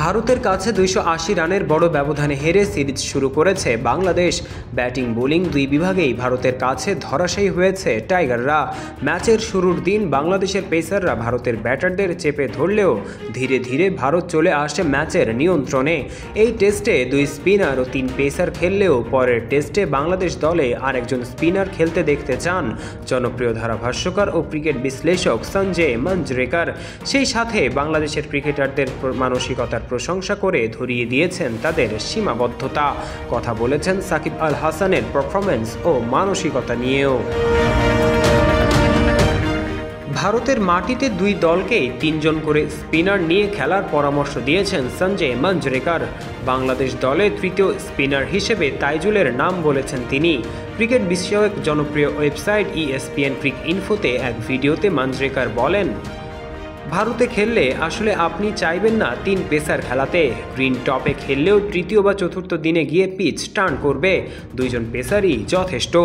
ভারতের কাছে 280 রানের বড় ব্যবধানে হেরে সিরিজ শুরু করেছে বাংলাদেশ। ব্যাটিং বোলিং দুই বিভাগেই ভারতের কাছে ধরাশায়ী হয়েছে টাইগাররা। ম্যাচের শুরুর দিন বাংলাদেশের পেসাররা ভারতের ব্যাটারদের চেপে ধরলেও ধীরে ধীরে ভারত চলে আসে ম্যাচের নিয়ন্ত্রণে। এই টেস্টে 2 স্পিনার ও 3 পেসার খেললেও পরের টেস্টে বাংলাদেশ দলে আরেকজন স্পিনার খেলতে দেখতে চান জনপ্রিয় ধারাভাষ্যকার ও ক্রিকেট বিশ্লেষক সঞ্জয় মাঞ্জরেকর। সেই সাথে বাংলাদেশের ক্রিকেটারদের মানসিকতার প্রশংসা করে ধরিয়ে দিয়েছেন তাদের সীমাবদ্ধতা। কথা বলেছেন সাকিব আল হাসানের পারফরম্যান্স ও মানসিকতা নিয়েও। ভারতের মাটিতে দুই দলকেই 3 জন করে স্পিনার নিয়ে খেলার পরামর্শ দিয়েছেন সঞ্জয় মাঞ্জরেকর। বাংলাদেশ দলে তৃতীয় স্পিনার হিসেবে তাইজুলের নাম বলেছেন তিনি। ক্রিকেট বিষয়ক জনপ্রিয় ওয়েবসাইট ESPN ক্রিকইনফোতে এক ভিডিওতে মাঞ্জরেকর বলেন, ভারতে খেললে আসলে আপনি চাইবেন না 3 পেসার খেলাতে। গ্রিন টপে খেললেও তৃতীয় বা চতুর্থ দিনে গিয়ে পিচ টার্ন করবে। 2 জন পেসারই যথেষ্ট।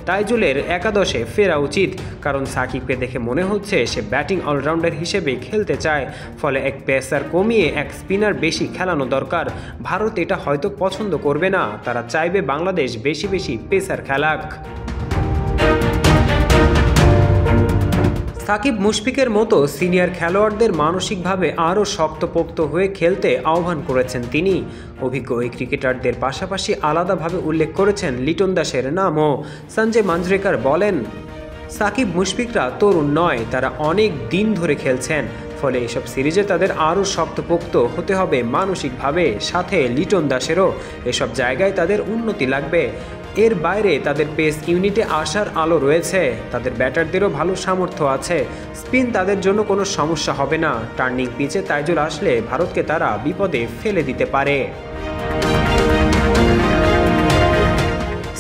তাইজুলের একাদশে ফেরা উচিত, কারণ সাকিবকে দেখে মনে হচ্ছে সে ব্যাটিং অলরাউন্ডার হিসেবে খেলতে চায়। ফলে এক পেসার কমিয়ে এক স্পিনার বেশি খেলানো দরকার। ভারত এটা হয়তো পছন্দ করবে না, তারা চাইবে বাংলাদেশ বেশি বেশি পেসার খেলাক। সাকিব মুশফিকের মতো সিনিয়র খেলোয়াড়দের মানসিকভাবে আরও শক্তপোক্ত হয়ে খেলতে আহ্বান করেছেন তিনি। অভিজ্ঞ এই ক্রিকেটারদের পাশাপাশি আলাদাভাবে উল্লেখ করেছেন লিটন দাসের নামও। সঞ্জয় মাঞ্জরেকর বলেন, সাকিব মুশফিকরা তরুণ নয়, তারা অনেক দিন ধরে খেলছেন। ফলে এসব সিরিজে তাদের আরও শক্তপোক্ত হতে হবে মানসিকভাবে। সাথে লিটন দাসেরও এসব জায়গায় তাদের উন্নতি লাগবে। এর বাইরে তাদের পেস ইউনিটে আসার আলো রয়েছে। তাদের ব্যাটারদেরও ভালো সামর্থ্য আছে। স্পিন তাদের জন্য কোনো সমস্যা হবে না। টার্নিং পিচে তাইজুল আসলে ভারতকে তারা বিপদে ফেলে দিতে পারে।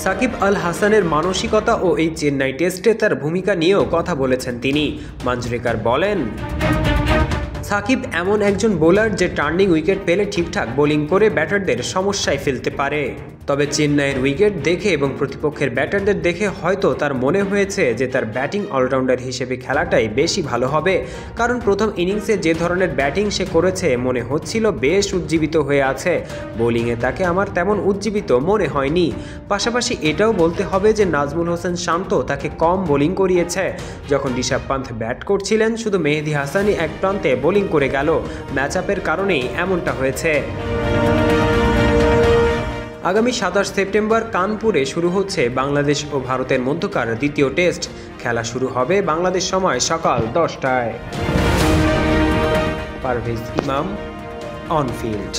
সাকিব আল হাসানের মানসিকতা ও এই চেন্নাই টেস্টে তার ভূমিকা নিয়েও কথা বলেছেন তিনি। মাঞ্জরেকর বলেন, সাকিব এমন একজন বোলার যে টার্নিং উইকেট পেলে ঠিকঠাক বোলিং করে ব্যাটারদের সমস্যায় ফেলতে পারে। তবে চেন্নাইয়ের উইকেট দেখে এবং প্রতিপক্ষের ব্যাটারদের দেখে হয়তো তার মনে হয়েছে যে তার ব্যাটিং অলরাউন্ডার হিসেবে খেলাটাই বেশি ভালো হবে। কারণ প্রথম ইনিংসে যে ধরনের ব্যাটিং সে করেছে মনে হচ্ছিল বেশ উজ্জীবিত হয়ে আছে। বোলিংয়ে তাকে আমার তেমন উজ্জীবিত মনে হয়নি। পাশাপাশি এটাও বলতে হবে যে নাজমুল হোসেন শান্ত তাকে কম বোলিং করিয়েছে। যখন ঋষভ পান্থ ব্যাট করছিলেন শুধু মেহেদী হাসানই এক প্রান্তে বোলিং করে গেল। ম্যাচ আপের কারণেই এমনটা হয়েছে। আগামী 27 সেপ্টেম্বর কানপুরে শুরু হচ্ছে বাংলাদেশ ও ভারতের মধ্যকার দ্বিতীয় টেস্ট। খেলা শুরু হবে বাংলাদেশ সময় সকাল 10টায়। পারভেজ ইমাম, অন ফিল্ড।